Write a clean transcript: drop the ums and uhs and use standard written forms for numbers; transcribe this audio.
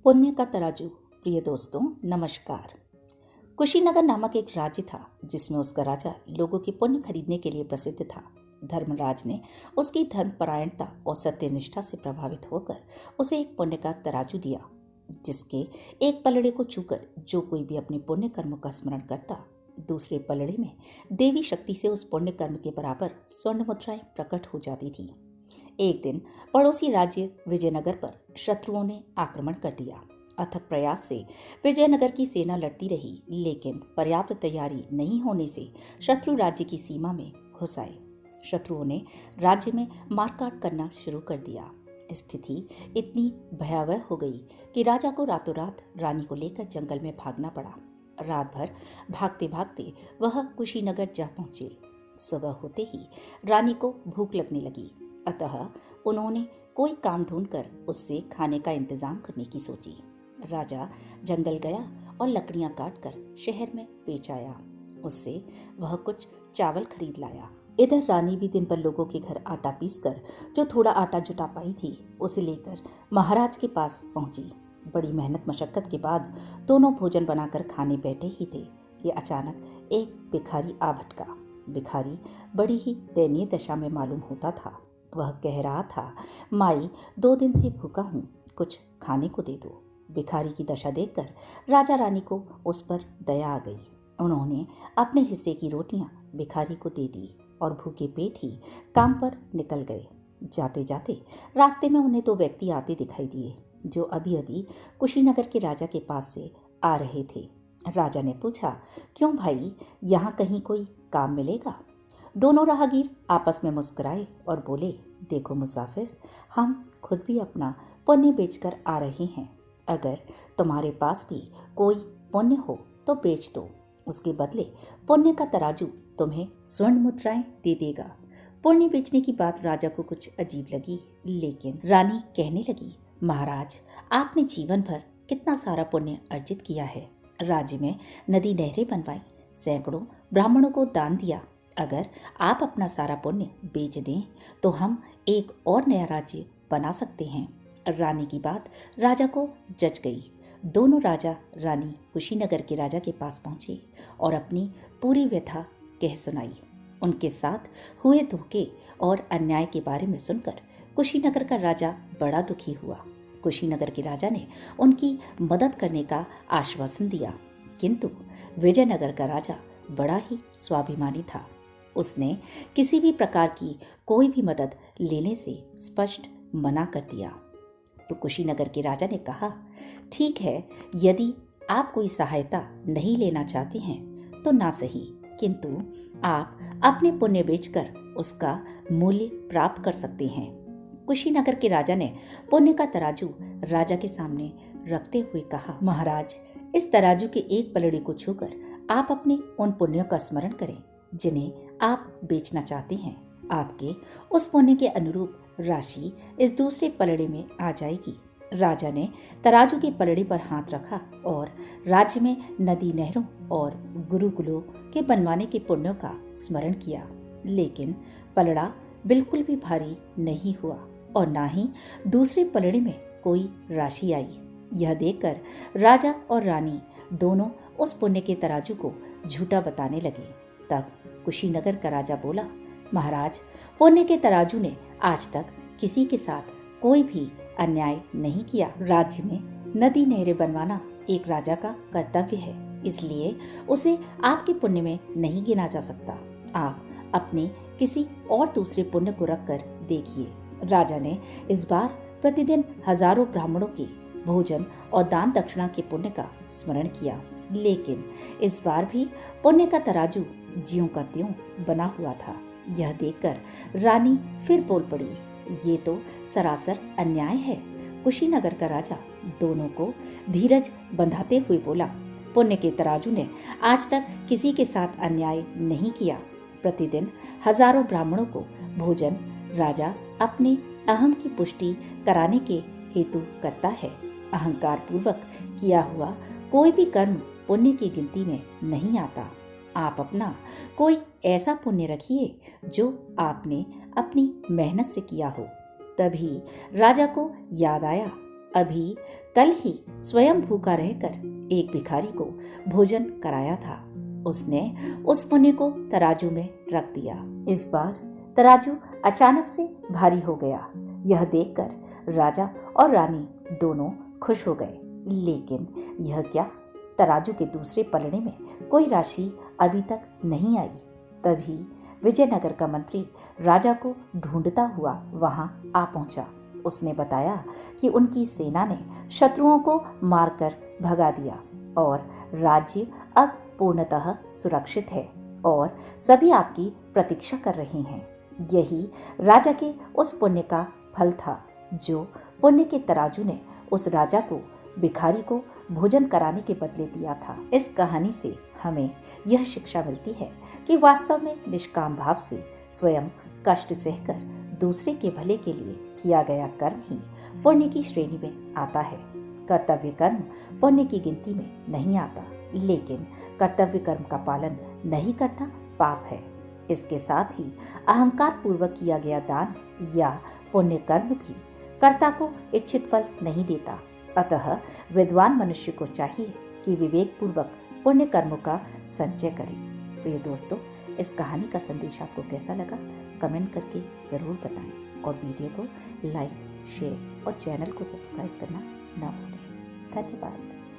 पुण्य का तराजू। प्रिय दोस्तों, नमस्कार। कुशीनगर नामक एक राज्य था जिसमें उसका राजा लोगों के पुण्य खरीदने के लिए प्रसिद्ध था। धर्मराज ने उसकी धर्मपरायणता और सत्यनिष्ठा से प्रभावित होकर उसे एक पुण्य का तराजू दिया, जिसके एक पलड़े को छूकर जो कोई भी अपने पुण्य कर्म का स्मरण करता, दूसरे पलड़े में देवी शक्ति से उस पुण्य कर्म के बराबर स्वर्ण मुद्राएं प्रकट हो जाती थी। एक दिन पड़ोसी राज्य विजयनगर पर शत्रुओं ने आक्रमण कर दिया। अथक प्रयास से विजयनगर की सेना लड़ती रही, लेकिन पर्याप्त तैयारी नहीं होने से शत्रु राज्य की सीमा में घुस आए। शत्रुओं ने राज्य में मारकाट करना शुरू कर दिया। स्थिति इतनी भयावह हो गई कि राजा को रातों रात रानी को लेकर जंगल में भागना पड़ा। रात भर भागते भागते वह कुशीनगर जा पहुंचे। सुबह होते ही रानी को भूख लगने लगी, अतः उन्होंने कोई काम ढूंढकर उससे खाने का इंतजाम करने की सोची। राजा जंगल गया और लकड़ियां काटकर शहर में बेच आया। उससे वह कुछ चावल खरीद लाया। इधर रानी भी दिन भर लोगों के घर आटा पीसकर जो थोड़ा आटा जुटा पाई थी उसे लेकर महाराज के पास पहुंची। बड़ी मेहनत मशक्कत के बाद दोनों भोजन बनाकर खाने बैठे ही थे कि अचानक एक भिखारी आ भटका। भिखारी बड़ी ही दयनीय दशा में मालूम होता था। वह कह रहा था, माई 2 दिन से भूखा हूँ, कुछ खाने को दे दो। भिखारी की दशा देखकर राजा रानी को उस पर दया आ गई। उन्होंने अपने हिस्से की रोटियां भिखारी को दे दी और भूखे पेट ही काम पर निकल गए। जाते जाते रास्ते में उन्हें 2 व्यक्ति आते दिखाई दिए जो अभी अभी कुशीनगर के राजा के पास से आ रहे थे। राजा ने पूछा, क्यों भाई, यहाँ कहीं कोई काम मिलेगा? दोनों राहगीर आपस में मुस्कुराए और बोले, देखो मुसाफिर, हम खुद भी अपना पुण्य बेचकर आ रहे हैं। अगर तुम्हारे पास भी कोई पुण्य हो तो बेच दो, उसके बदले पुण्य का तराजू तुम्हें स्वर्ण मुद्राएं दे देगा। पुण्य बेचने की बात राजा को कुछ अजीब लगी, लेकिन रानी कहने लगी, महाराज, आपने जीवन भर कितना सारा पुण्य अर्जित किया है। राज्य में नदी नहरें बनवाई, सैकड़ों ब्राह्मणों को दान दिया। अगर आप अपना सारा पुण्य बेच दें तो हम एक और नया राज्य बना सकते हैं। रानी की बात राजा को जच गई। दोनों राजा रानी कुशीनगर के राजा के पास पहुंचे और अपनी पूरी व्यथा कह सुनाई। उनके साथ हुए धोखे और अन्याय के बारे में सुनकर कुशीनगर का राजा बड़ा दुखी हुआ। कुशीनगर के राजा ने उनकी मदद करने का आश्वासन दिया, किंतु विजयनगर का राजा बड़ा ही स्वाभिमानी था। उसने किसी भी प्रकार की कोई भी मदद लेने से स्पष्ट मना कर दिया। तो कुशीनगर के राजा ने कहा, ठीक है, यदि आप कोई सहायता नहीं लेना चाहते हैं तो ना सही, किंतु आप अपने पुण्य बेचकर उसका मूल्य प्राप्त कर सकते हैं। कुशीनगर के राजा ने पुण्य का तराजू राजा के सामने रखते हुए कहा, महाराज, इस तराजू के एक पलड़े को छूकर आप अपने उन पुण्यों का स्मरण करें जिन्हें आप बेचना चाहते हैं। आपके उस पुण्य के अनुरूप राशि इस दूसरे पलड़े में आ जाएगी। राजा ने तराजू के पलड़े पर हाथ रखा और राज्य में नदी नहरों और गुरुकुलों के बनवाने के पुण्यों का स्मरण किया, लेकिन पलड़ा बिल्कुल भी भारी नहीं हुआ और ना ही दूसरे पलड़े में कोई राशि आई। यह देखकर राजा और रानी दोनों उस पुण्य के तराजू को झूठा बताने लगे। तब कुशीनगर का राजा बोला, महाराज, पुण्य के तराजू ने आज तक किसी के साथ कोई भी अन्याय नहीं किया। राज्य में नदी नहरें बनवाना एक राजा का कर्तव्य है, इसलिए उसे आपके पुण्य में नहीं गिना जा सकता। आप अपने किसी और दूसरे पुण्य को रखकर देखिए। राजा ने इस बार प्रतिदिन हजारों ब्राह्मणों के भोजन और दान दक्षिणा के पुण्य का स्मरण किया, लेकिन इस बार भी पुण्य का तराजू ज्यों का त्यों बना हुआ था। यह देखकर रानी फिर बोल पड़ी, ये तो सरासर अन्याय है। कुशीनगर का राजा दोनों को धीरज बंधाते हुए बोला, पुण्य के तराजू ने आज तक किसी के साथ अन्याय नहीं किया। प्रतिदिन हजारों ब्राह्मणों को भोजन राजा अपने अहम की पुष्टि कराने के हेतु करता है। अहंकार पूर्वक किया हुआ कोई भी कर्म पुण्य की गिनती में नहीं आता। आप अपना कोई ऐसा पुण्य रखिए जो आपने अपनी मेहनत से किया हो। तभी राजा को याद आया अभी कल ही स्वयं भूखा रहकर एक भिखारी को भोजन कराया था, उसने उस पुण्य को तराजू में रख दिया। इस बार तराजू अचानक से भारी हो गया। यह देखकर राजा और रानी दोनों खुश हो गए, लेकिन यह क्या, तराजू के दूसरे पलड़े में कोई राशि अभी तक नहीं आई। तभी विजयनगर का मंत्री राजा को ढूंढता हुआ वहां आ पहुंचा। उसने बताया कि उनकी सेना ने शत्रुओं को मारकर भगा दिया और राज्य अब पूर्णतः सुरक्षित है और सभी आपकी प्रतीक्षा कर रहे हैं। यही राजा के उस पुण्य का फल था जो पुण्य के तराजू ने उस राजा को, भिखारी को भोजन कराने के बदले दिया था। इस कहानी से हमें यह शिक्षा मिलती है कि वास्तव में निष्काम भाव से स्वयं कष्ट सहकर दूसरे के भले के लिए किया गया कर्म ही पुण्य की श्रेणी में आता है। कर्तव्य कर्म पुण्य की गिनती में नहीं आता, लेकिन कर्तव्य कर्म का पालन नहीं करना पाप है। इसके साथ ही अहंकार पूर्वक किया गया दान या पुण्य कर्म भी कर्ता को इच्छित फल नहीं देता। अतः विद्वान मनुष्य को चाहिए कि विवेक पूर्वक पुण्य कर्मों का संचय करे। प्रिय दोस्तों, इस कहानी का संदेश आपको कैसा लगा कमेंट करके ज़रूर बताएं और वीडियो को लाइक, शेयर और चैनल को सब्सक्राइब करना ना भूलें। धन्यवाद।